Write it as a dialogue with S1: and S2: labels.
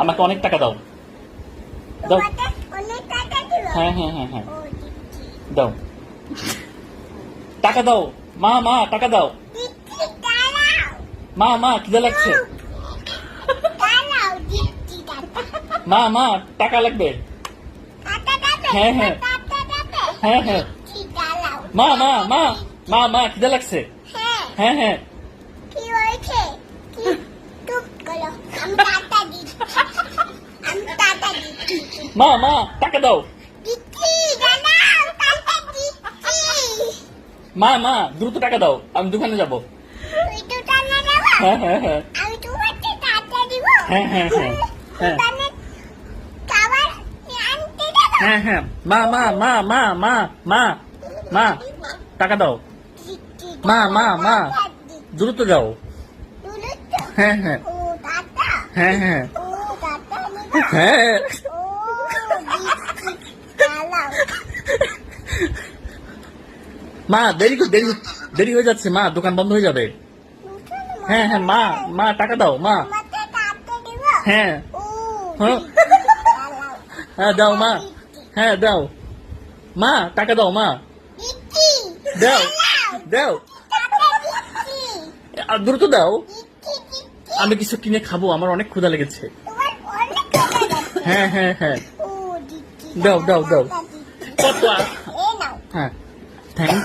S1: আমাকে অনেক টাকা দাও। দাও।
S2: তোমাকে অনেক টাকা দিব।
S1: হ্যাঁ হ্যাঁ হ্যাঁ হ্যাঁ
S2: ও দিচ্ছি।
S1: দাও। টাকা দাও। মা টাকা দাও।
S2: দিচ্ছি, দাঁড়াও।
S1: মা খিদে লাগছে।
S2: দাঁড়াও, দিচ্ছি টাকা।
S1: মা টাকা লাগবে।
S2: টাকা দেবে?
S1: হ্যাঁ, হ্যাঁ।
S2: টাকা দেবে?
S1: হ্যাঁ হ্যাঁ
S2: দিচ্ছি, দাঁড়াও।
S1: মা খিদে লাগছে।
S2: হ্যাঁ,
S1: হ্যাঁ
S2: কি হয়েছে? কি? চুপ করো। আমি টাকা দিচ্ছি। আমি টাকা দিচ্ছি।
S1: মা টাকা দাও।
S2: দিচ্ছি, দাঁড়াও, টাকা দিচ্ছি।
S1: মা দ্রুত টাকা দাও, আমি দোকানে যাব।
S2: তুই দোকানে যাবো?
S1: হ্যাঁ
S2: আমি তোমাকে টাকা দিব।
S1: হ্যাঁ হ্যাঁ
S2: দোকানে খাবার আনতে যাবো?
S1: হ্যাঁ মা টাকা দাও।
S2: দিচ্ছি,
S1: মা
S2: টাকা দিচ্ছি।
S1: দ্রুত যাও।
S2: তুলেছো?
S1: হ্যাঁ
S2: ও টাকা।
S1: হ্যাঁ
S2: ও টাকা নিবো?
S1: হ্যাঁ
S2: ও দিচ্ছি, দাঁড়াও।
S1: মা দেরি হয়ে যাচ্ছে, মা দোকান বন্ধ হয়ে যাবে। হ্যাঁ মা টাকা দাও। মা
S2: তোমাকে টাকা দিব?
S1: হ্যাঁ
S2: ও
S1: হ্যাঁ
S2: দাঁড়াও।
S1: হ্যাঁ দাও মা। হ্যাঁ দাও। মা টাকা দাও। মা
S2: দিচ্ছি,
S1: দাও
S2: দাঁড়াও।
S1: দাও।
S2: টাকা দিচ্ছি,
S1: দ্রুত দাও।
S2: দিচ্ছি।
S1: আমি কিছু কিনে খাবো, আমার অনেক ক্ষুধা লেগেছে।
S2: তোমার অনেক টাকা যাচ্ছে।
S1: হ্যাঁ
S2: ও দিচ্ছি,
S1: দাও
S2: টাকা
S1: দাও
S2: দিচ্ছি।
S1: কত
S2: এই নাও।
S1: হ্যাঁ থ্যাংক